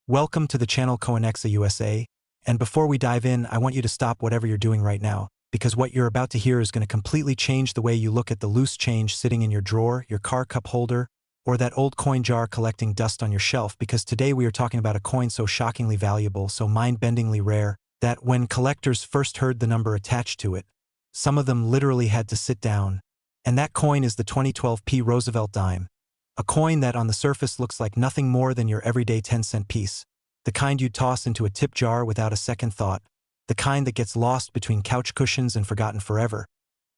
Welcome to the channel Coinexa USA, and before we dive in, I want you to stop whatever you're doing right now, because what you're about to hear is going to completely change the way you look at the loose change sitting in your drawer, your car cup holder, or that old coin jar collecting dust on your shelf, because today we are talking about a coin so shockingly valuable, so mind-bendingly rare, that when collectors first heard the number attached to it, some of them literally had to sit down. And that coin is the 2012 P. Roosevelt Dime. A coin that on the surface looks like nothing more than your everyday 10-cent piece. The kind you'd toss into a tip jar without a second thought. The kind that gets lost between couch cushions and forgotten forever.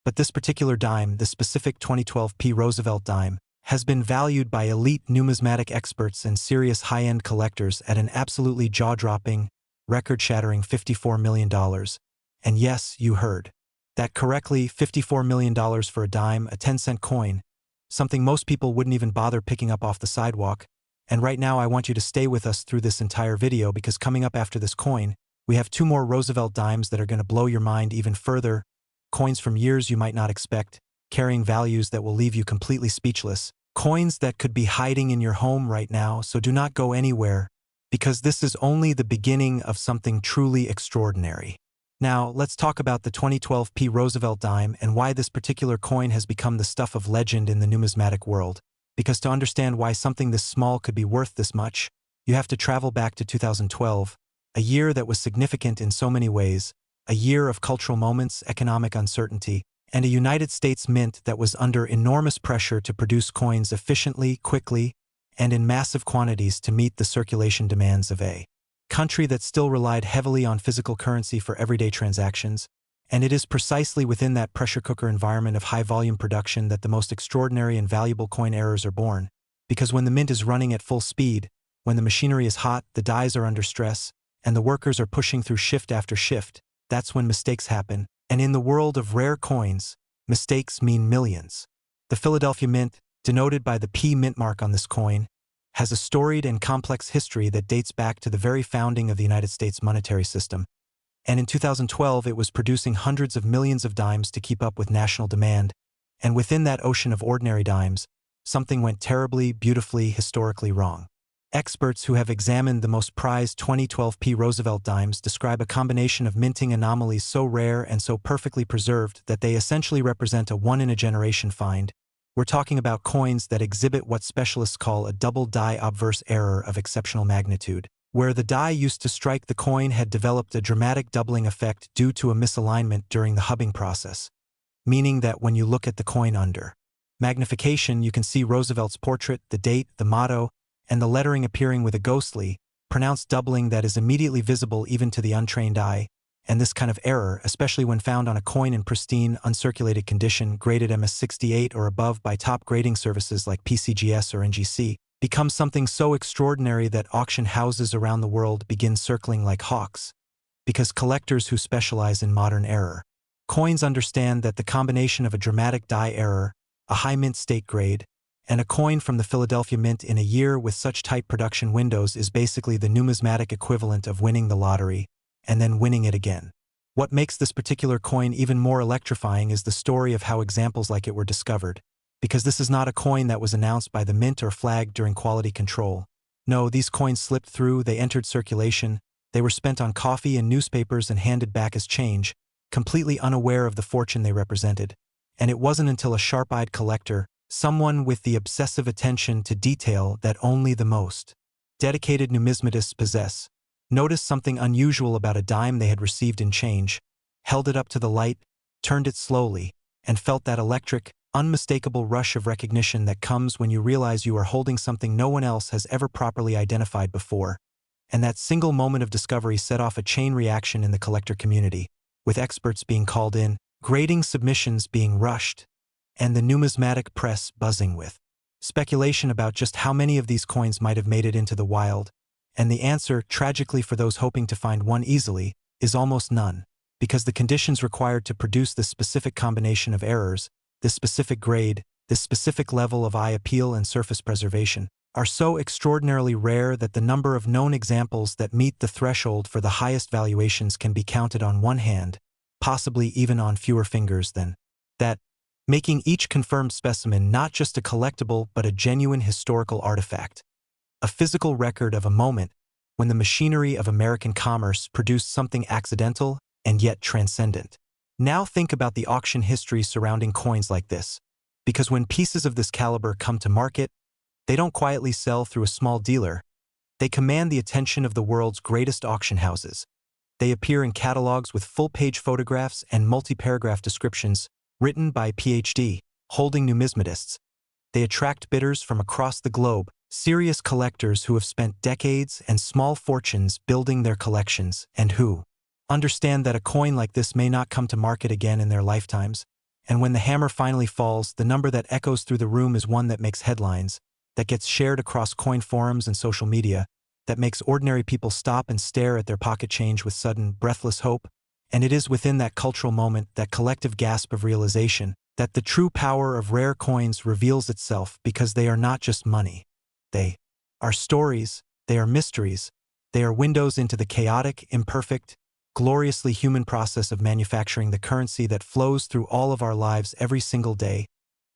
But this particular dime, the specific 2012 P. Roosevelt Dime, has been valued by elite numismatic experts and serious high-end collectors at an absolutely jaw-dropping, record-shattering $54 million. And yes, you heard that correctly, $54 million for a dime, a 10-cent coin, something most people wouldn't even bother picking up off the sidewalk. And right now I want you to stay with us through this entire video, because coming up after this coin, we have two more Roosevelt dimes that are going to blow your mind even further. Coins from years you might not expect, carrying values that will leave you completely speechless. Coins that could be hiding in your home right now, so do not go anywhere, because this is only the beginning of something truly extraordinary. Now, let's talk about the 2012 P. Roosevelt dime and why this particular coin has become the stuff of legend in the numismatic world. Because to understand why something this small could be worth this much, you have to travel back to 2012, a year that was significant in so many ways, a year of cultural moments, economic uncertainty, and a United States mint that was under enormous pressure to produce coins efficiently, quickly, and in massive quantities to meet the circulation demands of a country that still relied heavily on physical currency for everyday transactions. And it is precisely within that pressure cooker environment of high-volume production that the most extraordinary and valuable coin errors are born. Because when the mint is running at full speed, when the machinery is hot, the dies are under stress, and the workers are pushing through shift after shift, that's when mistakes happen. And in the world of rare coins, mistakes mean millions. The Philadelphia Mint, denoted by the P mint mark on this coin, has a storied and complex history that dates back to the very founding of the United States monetary system. And in 2012, it was producing hundreds of millions of dimes to keep up with national demand. And within that ocean of ordinary dimes, something went terribly, beautifully, historically wrong. Experts who have examined the most prized 2012 P. Roosevelt dimes describe a combination of minting anomalies so rare and so perfectly preserved that they essentially represent a one-in-a-generation find. We're talking about coins that exhibit what specialists call a double die obverse error of exceptional magnitude, where the die used to strike the coin had developed a dramatic doubling effect due to a misalignment during the hubbing process, meaning that when you look at the coin under magnification, you can see Roosevelt's portrait, the date, the motto, and the lettering appearing with a ghostly, pronounced doubling that is immediately visible even to the untrained eye. And this kind of error, especially when found on a coin in pristine, uncirculated condition, graded MS-68 or above by top grading services like PCGS or NGC, becomes something so extraordinary that auction houses around the world begin circling like hawks. Because collectors who specialize in modern error coins understand that the combination of a dramatic die error, a high mint state grade, and a coin from the Philadelphia Mint in a year with such tight production windows is basically the numismatic equivalent of winning the lottery, and then winning it again. What makes this particular coin even more electrifying is the story of how examples like it were discovered. Because this is not a coin that was announced by the mint or flagged during quality control. No, these coins slipped through, they entered circulation, they were spent on coffee and newspapers and handed back as change, completely unaware of the fortune they represented. And it wasn't until a sharp-eyed collector, someone with the obsessive attention to detail that only the most dedicated numismatists possess, noticed something unusual about a dime they had received in change, held it up to the light, turned it slowly, and felt that electric, unmistakable rush of recognition that comes when you realize you are holding something no one else has ever properly identified before. And that single moment of discovery set off a chain reaction in the collector community, with experts being called in, grading submissions being rushed, and the numismatic press buzzing with speculation about just how many of these coins might have made it into the wild. And the answer, tragically for those hoping to find one easily, is almost none, because the conditions required to produce this specific combination of errors, this specific grade, this specific level of eye appeal and surface preservation, are so extraordinarily rare that the number of known examples that meet the threshold for the highest valuations can be counted on one hand, possibly even on fewer fingers than that, making each confirmed specimen not just a collectible but a genuine historical artifact. A physical record of a moment when the machinery of American commerce produced something accidental and yet transcendent. Now think about the auction history surrounding coins like this, because when pieces of this caliber come to market, they don't quietly sell through a small dealer. They command the attention of the world's greatest auction houses. They appear in catalogs with full-page photographs and multi-paragraph descriptions written by PhD, holding numismatists. They attract bidders from across the globe, serious collectors who have spent decades and small fortunes building their collections and who understand that a coin like this may not come to market again in their lifetimes. And when the hammer finally falls, the number that echoes through the room is one that makes headlines, that gets shared across coin forums and social media, that makes ordinary people stop and stare at their pocket change with sudden, breathless hope. And it is within that cultural moment, that collective gasp of realization, that the true power of rare coins reveals itself, because they are not just money. They are stories, they are mysteries, they are windows into the chaotic, imperfect, gloriously human process of manufacturing the currency that flows through all of our lives every single day.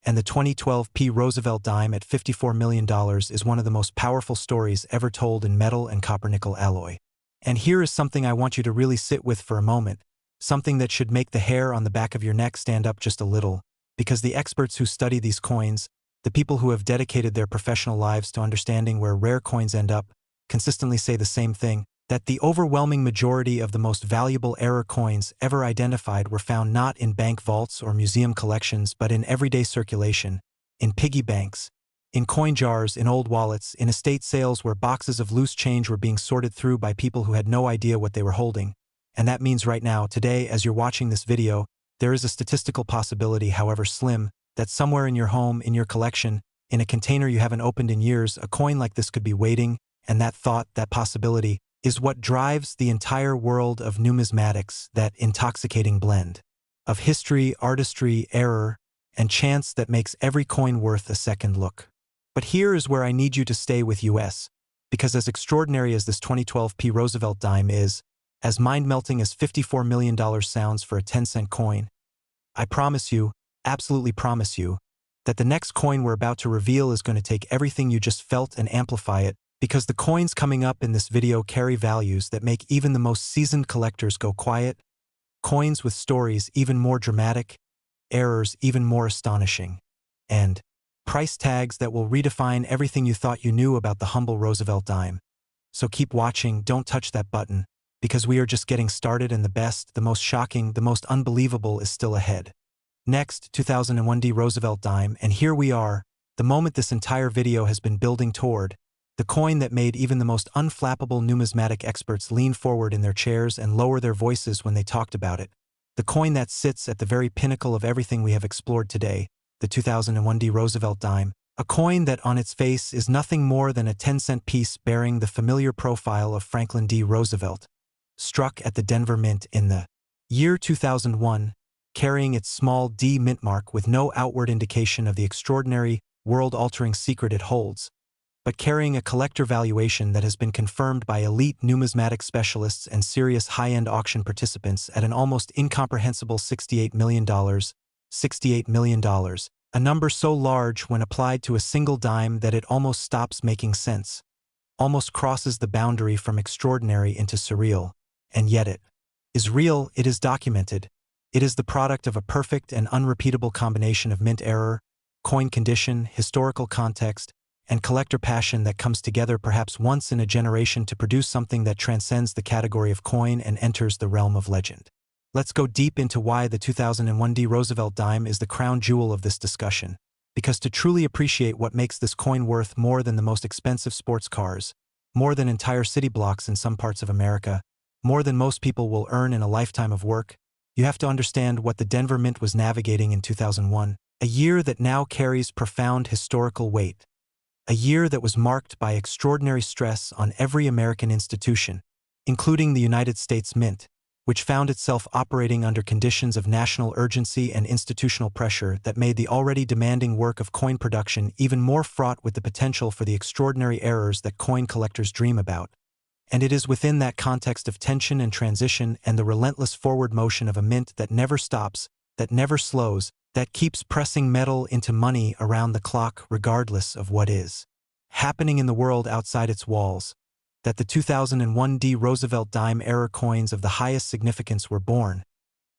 And the 2012 Roosevelt Dime at $54 million is one of the most powerful stories ever told in metal and copper-nickel alloy. And here is something I want you to really sit with for a moment, something that should make the hair on the back of your neck stand up just a little, because the experts who study these coins, the people who have dedicated their professional lives to understanding where rare coins end up, consistently say the same thing, that the overwhelming majority of the most valuable error coins ever identified were found not in bank vaults or museum collections but in everyday circulation, in piggy banks, in coin jars, in old wallets, in estate sales where boxes of loose change were being sorted through by people who had no idea what they were holding. And that means right now, today, as you're watching this video, there is a statistical possibility, however slim, that somewhere in your home, in your collection, in a container you haven't opened in years, a coin like this could be waiting, and that thought, that possibility, is what drives the entire world of numismatics, that intoxicating blend of history, artistry, error, and chance that makes every coin worth a second look. But here is where I need you to stay with US, because as extraordinary as this 2012 Roosevelt dime is, as mind-melting as $54 million sounds for a 10-cent coin, I promise you, absolutely promise you, that the next coin we're about to reveal is going to take everything you just felt and amplify it, because the coins coming up in this video carry values that make even the most seasoned collectors go quiet, coins with stories even more dramatic, errors even more astonishing, and price tags that will redefine everything you thought you knew about the humble Roosevelt dime. So keep watching, don't touch that button, because we are just getting started and the best, the most shocking, the most unbelievable is still ahead. Next, 2001 Roosevelt dime, and here we are, the moment this entire video has been building toward, the coin that made even the most unflappable numismatic experts lean forward in their chairs and lower their voices when they talked about it. The coin that sits at the very pinnacle of everything we have explored today, the 2001 Roosevelt dime, a coin that on its face is nothing more than a 10-cent piece bearing the familiar profile of Franklin D. Roosevelt, struck at the Denver Mint in the year 2001, carrying its small D mint mark with no outward indication of the extraordinary, world-altering secret it holds, but carrying a collector valuation that has been confirmed by elite numismatic specialists and serious high-end auction participants at an almost incomprehensible $68 million. $68 million, a number so large when applied to a single dime that it almost stops making sense, almost crosses the boundary from extraordinary into surreal. And yet it is real, it is documented. It is the product of a perfect and unrepeatable combination of mint error, coin condition, historical context, and collector passion that comes together perhaps once in a generation to produce something that transcends the category of coin and enters the realm of legend. Let's go deep into why the 2001 Roosevelt dime is the crown jewel of this discussion, because to truly appreciate what makes this coin worth more than the most expensive sports cars, more than entire city blocks in some parts of America, more than most people will earn in a lifetime of work, you have to understand what the Denver Mint was navigating in 2001, a year that now carries profound historical weight. A year that was marked by extraordinary stress on every American institution, including the United States Mint, which found itself operating under conditions of national urgency and institutional pressure that made the already demanding work of coin production even more fraught with the potential for the extraordinary errors that coin collectors dream about. And it is within that context of tension and transition and the relentless forward motion of a mint that never stops, that never slows, that keeps pressing metal into money around the clock regardless of what is happening in the world outside its walls, that the 2001 Roosevelt dime error coins of the highest significance were born,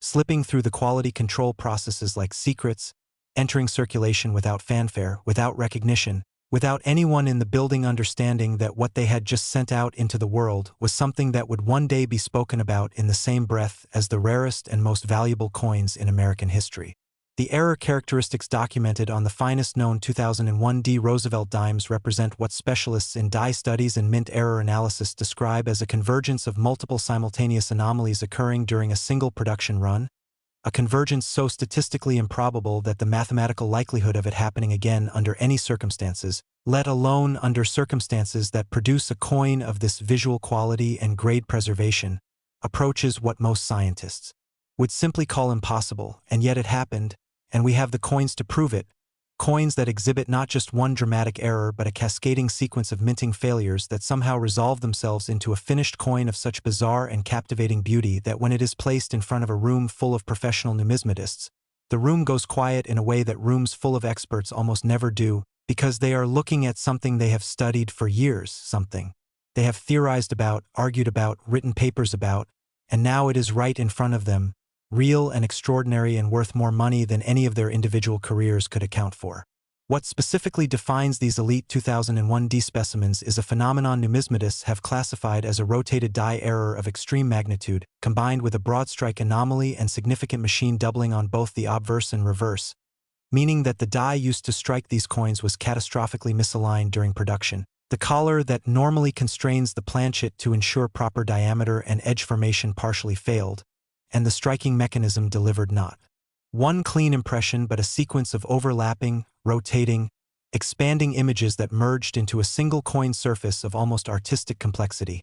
slipping through the quality control processes like secrets, entering circulation without fanfare, without recognition, without anyone in the building understanding that what they had just sent out into the world was something that would one day be spoken about in the same breath as the rarest and most valuable coins in American history. The error characteristics documented on the finest known 2001 Roosevelt dimes represent what specialists in die studies and mint error analysis describe as a convergence of multiple simultaneous anomalies occurring during a single production run, a convergence so statistically improbable that the mathematical likelihood of it happening again under any circumstances, let alone under circumstances that produce a coin of this visual quality and grade preservation, approaches what most scientists would simply call impossible, and yet it happened, and we have the coins to prove it, coins that exhibit not just one dramatic error but a cascading sequence of minting failures that somehow resolve themselves into a finished coin of such bizarre and captivating beauty that when it is placed in front of a room full of professional numismatists, the room goes quiet in a way that rooms full of experts almost never do, because they are looking at something they have studied for years, something they have theorized about, argued about, written papers about, and now it is right in front of them, real and extraordinary and worth more money than any of their individual careers could account for. What specifically defines these elite 2001 D specimens is a phenomenon numismatists have classified as a rotated die error of extreme magnitude, combined with a broad strike anomaly and significant machine doubling on both the obverse and reverse, meaning that the die used to strike these coins was catastrophically misaligned during production. The collar that normally constrains the planchet to ensure proper diameter and edge formation partially failed, and the striking mechanism delivered not one clean impression but a sequence of overlapping, rotating, expanding images that merged into a single coin surface of almost artistic complexity,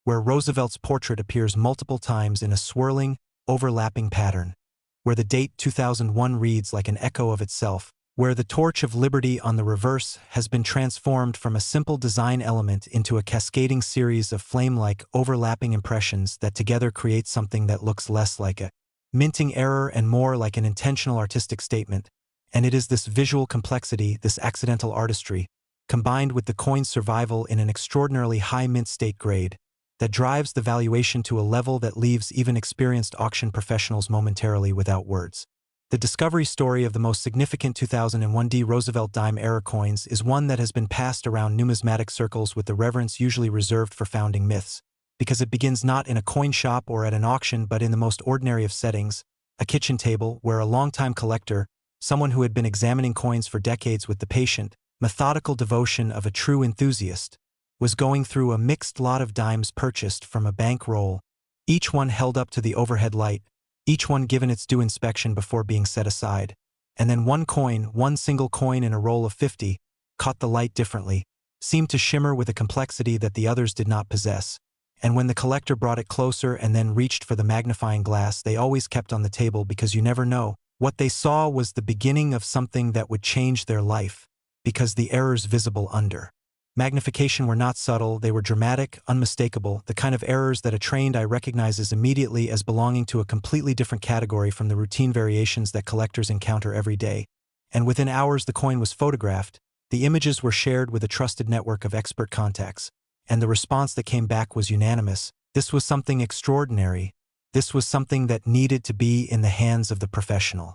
where Roosevelt's portrait appears multiple times in a swirling, overlapping pattern, where the date 2001 reads like an echo of itself, where the torch of liberty on the reverse has been transformed from a simple design element into a cascading series of flame-like overlapping impressions that together create something that looks less like a minting error and more like an intentional artistic statement. And it is this visual complexity, this accidental artistry, combined with the coin's survival in an extraordinarily high mint state grade, that drives the valuation to a level that leaves even experienced auction professionals momentarily without words. The discovery story of the most significant 2001 Roosevelt dime error coins is one that has been passed around numismatic circles with the reverence usually reserved for founding myths, because it begins not in a coin shop or at an auction but in the most ordinary of settings, a kitchen table where a longtime collector, someone who had been examining coins for decades with the patient, methodical devotion of a true enthusiast, was going through a mixed lot of dimes purchased from a bank roll, each one held up to the overhead light, each one given its due inspection before being set aside, and then one single coin in a roll of 50, caught the light differently, seemed to shimmer with a complexity that the others did not possess, and when the collector brought it closer and then reached for the magnifying glass they always kept on the table because you never know, what they saw was the beginning of something that would change their life, because the errors visible under magnification were not subtle, they were dramatic, unmistakable, the kind of errors that a trained eye recognizes immediately as belonging to a completely different category from the routine variations that collectors encounter every day. And within hours the coin was photographed, the images were shared with a trusted network of expert contacts, and the response that came back was unanimous. This was something extraordinary. This was something that needed to be in the hands of the professional.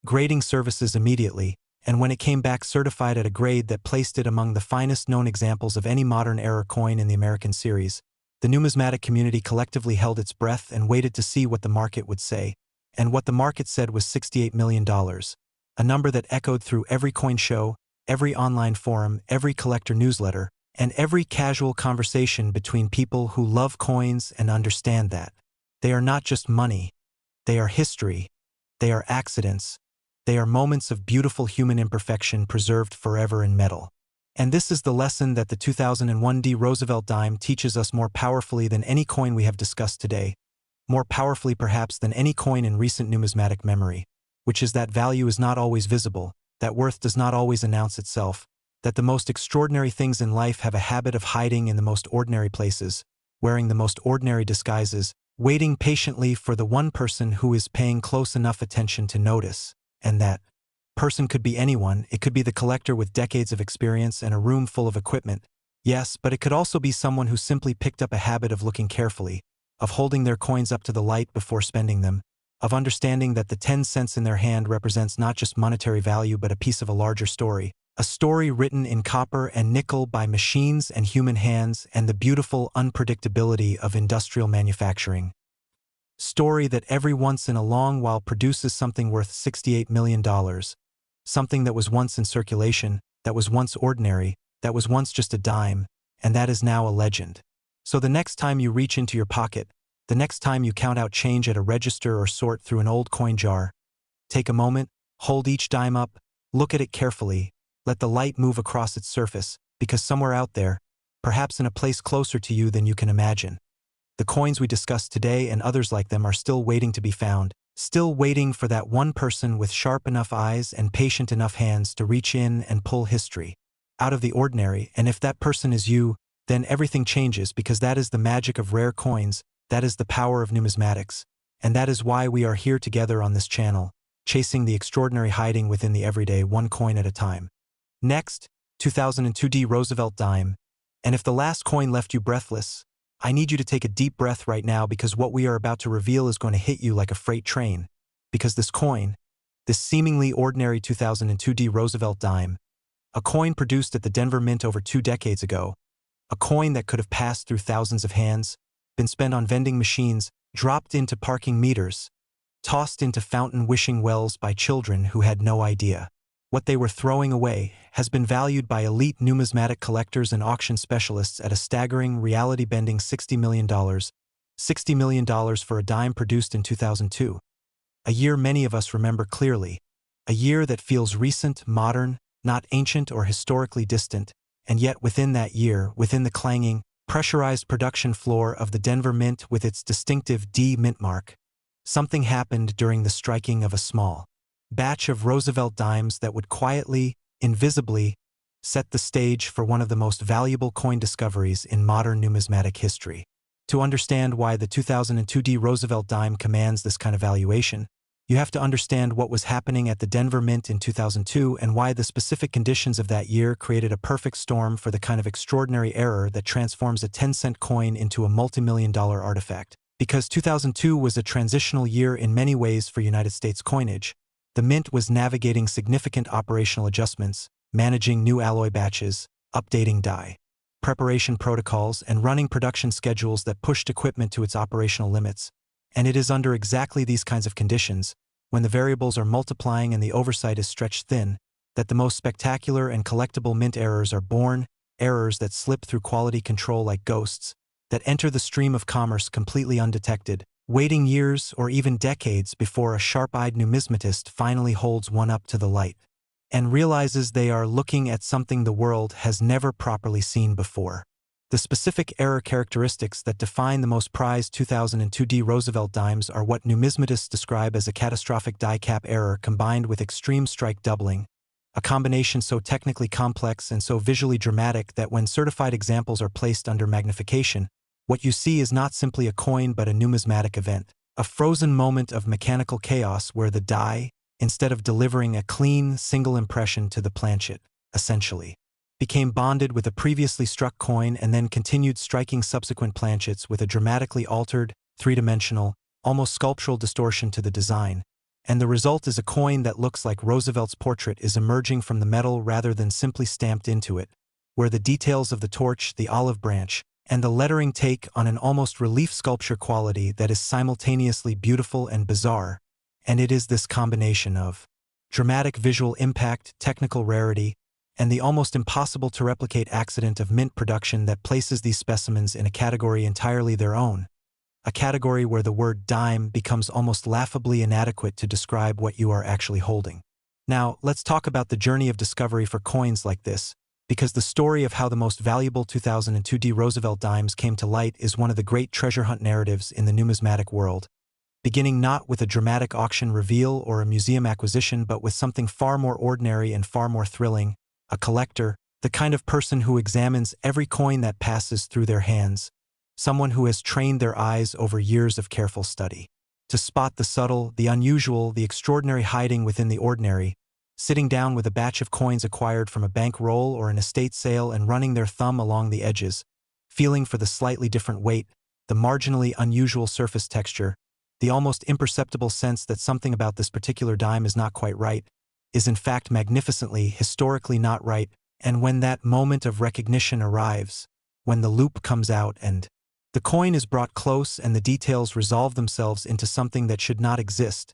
Grading services immediately, and when it came back certified at a grade that placed it among the finest known examples of any modern error coin in the American series, the numismatic community collectively held its breath and waited to see what the market would say, and what the market said was $68 million, a number that echoed through every coin show, every online forum, every collector newsletter, and every casual conversation between people who love coins and understand that they are not just money, they are history, they are accidents, they are moments of beautiful human imperfection preserved forever in metal. And this is the lesson that the 2001 Roosevelt dime teaches us more powerfully than any coin we have discussed today, more powerfully perhaps than any coin in recent numismatic memory, which is that value is not always visible, that worth does not always announce itself, that the most extraordinary things in life have a habit of hiding in the most ordinary places, wearing the most ordinary disguises, waiting patiently for the one person who is paying close enough attention to notice. And that person could be anyone. It could be the collector with decades of experience and a room full of equipment. Yes, but it could also be someone who simply picked up a habit of looking carefully, of holding their coins up to the light before spending them, of understanding that the 10 cents in their hand represents not just monetary value but a piece of a larger story. A story written in copper and nickel by machines and human hands, and the beautiful unpredictability of industrial manufacturing. Story that every once in a long while produces something worth $68 million. Something that was once in circulation, that was once ordinary, that was once just a dime, and that is now a legend. So the next time you reach into your pocket, the next time you count out change at a register or sort through an old coin jar, take a moment, hold each dime up, look at it carefully, let the light move across its surface, because somewhere out there, perhaps in a place closer to you than you can imagine, the coins we discussed today and others like them are still waiting to be found, still waiting for that one person with sharp enough eyes and patient enough hands to reach in and pull history out of the ordinary. And if that person is you, then everything changes, because that is the magic of rare coins, that is the power of numismatics, and that is why we are here together on this channel, chasing the extraordinary, hiding within the everyday, one coin at a time. Next, 2002 Roosevelt Dime. And if the last coin left you breathless, I need you to take a deep breath right now, because what we are about to reveal is going to hit you like a freight train. Because this coin, this seemingly ordinary 2002 Roosevelt Dime, a coin produced at the Denver Mint over 2 decades ago, a coin that could have passed through thousands of hands, been spent on vending machines, dropped into parking meters, tossed into fountain wishing wells by children who had no idea what they were throwing away, has been valued by elite numismatic collectors and auction specialists at a staggering, reality-bending $60 million. $60 million for a dime produced in 2002. A year many of us remember clearly. A year that feels recent, modern, not ancient or historically distant, and yet within that year, within the clanging, pressurized production floor of the Denver Mint with its distinctive D mint mark, something happened during the striking of a small batch of Roosevelt dimes that would quietly, invisibly, set the stage for one of the most valuable coin discoveries in modern numismatic history. To understand why the 2002 Roosevelt dime commands this kind of valuation, you have to understand what was happening at the Denver Mint in 2002 and why the specific conditions of that year created a perfect storm for the kind of extraordinary error that transforms a 10-cent coin into a multi-million-dollar artifact. Because 2002 was a transitional year in many ways for United States coinage, the Mint was navigating significant operational adjustments, managing new alloy batches, updating die preparation protocols, and running production schedules that pushed equipment to its operational limits. And it is under exactly these kinds of conditions, when the variables are multiplying and the oversight is stretched thin, that the most spectacular and collectible Mint errors are born, errors that slip through quality control like ghosts, that enter the stream of commerce completely undetected, waiting years or even decades before a sharp-eyed numismatist finally holds one up to the light and realizes they are looking at something the world has never properly seen before. The specific error characteristics that define the most prized 2002 Roosevelt dimes are what numismatists describe as a catastrophic die cap error combined with extreme strike doubling, a combination so technically complex and so visually dramatic that when certified examples are placed under magnification, what you see is not simply a coin but a numismatic event, a frozen moment of mechanical chaos where the die, instead of delivering a clean, single impression to the planchet, essentially became bonded with a previously struck coin and then continued striking subsequent planchets with a dramatically altered, three-dimensional, almost sculptural distortion to the design. And the result is a coin that looks like Roosevelt's portrait is emerging from the metal rather than simply stamped into it, where the details of the torch, the olive branch, and the lettering take on an almost relief sculpture quality that is simultaneously beautiful and bizarre. And it is this combination of dramatic visual impact, technical rarity, and the almost impossible to replicate accident of mint production that places these specimens in a category entirely their own, a category where the word dime becomes almost laughably inadequate to describe what you are actually holding. Now, let's talk about the journey of discovery for coins like this, because the story of how the most valuable 2002 Roosevelt dimes came to light is one of the great treasure hunt narratives in the numismatic world, beginning not with a dramatic auction reveal or a museum acquisition but with something far more ordinary and far more thrilling, a collector, the kind of person who examines every coin that passes through their hands, someone who has trained their eyes over years of careful study to spot the subtle, the unusual, the extraordinary hiding within the ordinary, sitting down with a batch of coins acquired from a bank roll or an estate sale and running their thumb along the edges, feeling for the slightly different weight, the marginally unusual surface texture, the almost imperceptible sense that something about this particular dime is not quite right, is in fact magnificently, historically not right, and when that moment of recognition arrives, when the loop comes out and the coin is brought close and the details resolve themselves into something that should not exist,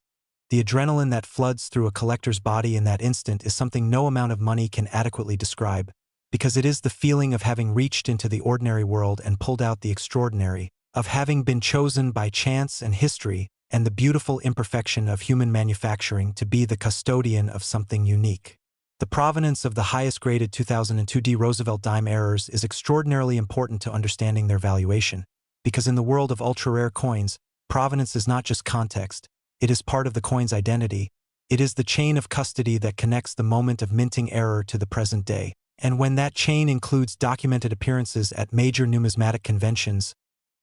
the adrenaline that floods through a collector's body in that instant is something no amount of money can adequately describe, because it is the feeling of having reached into the ordinary world and pulled out the extraordinary, of having been chosen by chance and history and the beautiful imperfection of human manufacturing to be the custodian of something unique. The provenance of the highest-graded 2002 Roosevelt dime errors is extraordinarily important to understanding their valuation, because in the world of ultra-rare coins, provenance is not just context, it is part of the coin's identity. It is the chain of custody that connects the moment of minting error to the present day. And when that chain includes documented appearances at major numismatic conventions,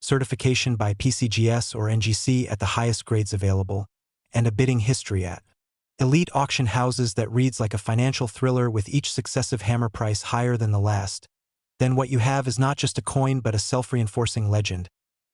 certification by PCGS or NGC at the highest grades available, and a bidding history at elite auction houses that reads like a financial thriller with each successive hammer price higher than the last, then what you have is not just a coin but a self-reinforcing legend,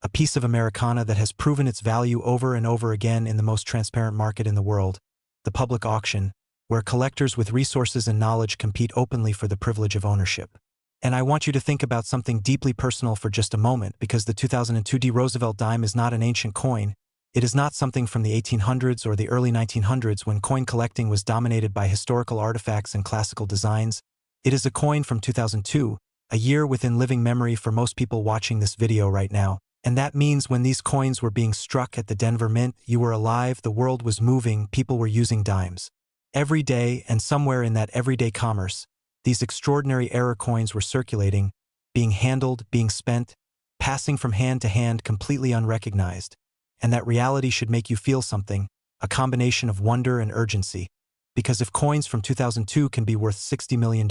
a piece of Americana that has proven its value over and over again in the most transparent market in the world, the public auction, where collectors with resources and knowledge compete openly for the privilege of ownership. And I want you to think about something deeply personal for just a moment, because the 2002 Roosevelt dime is not an ancient coin. It is not something from the 1800s or the early 1900s when coin collecting was dominated by historical artifacts and classical designs. It is a coin from 2002, a year within living memory for most people watching this video right now. And that means when these coins were being struck at the Denver Mint, you were alive, the world was moving, people were using dimes. Every day, and somewhere in that everyday commerce, these extraordinary error coins were circulating, being handled, being spent, passing from hand to hand completely unrecognized. And that reality should make you feel something, a combination of wonder and urgency. Because if coins from 2002 can be worth $60 million,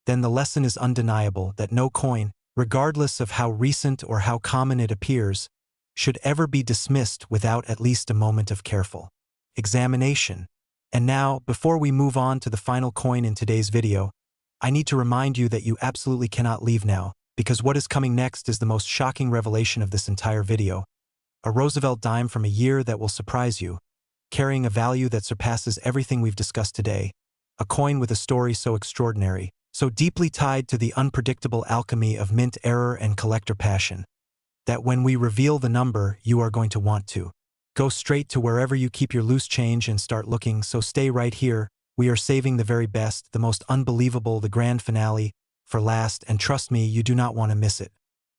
then the lesson is undeniable that no coin, regardless of how recent or how common it appears, should ever be dismissed without at least a moment of careful examination. And now, before we move on to the final coin in today's video, I need to remind you that you absolutely cannot leave now, because what is coming next is the most shocking revelation of this entire video. A Roosevelt dime from a year that will surprise you, carrying a value that surpasses everything we've discussed today, a coin with a story so extraordinary, so deeply tied to the unpredictable alchemy of mint error and collector passion, that when we reveal the number, you are going to want to go straight to wherever you keep your loose change and start looking, so stay right here. We are saving the very best, the most unbelievable, the grand finale, for last, and trust me, you do not want to miss it.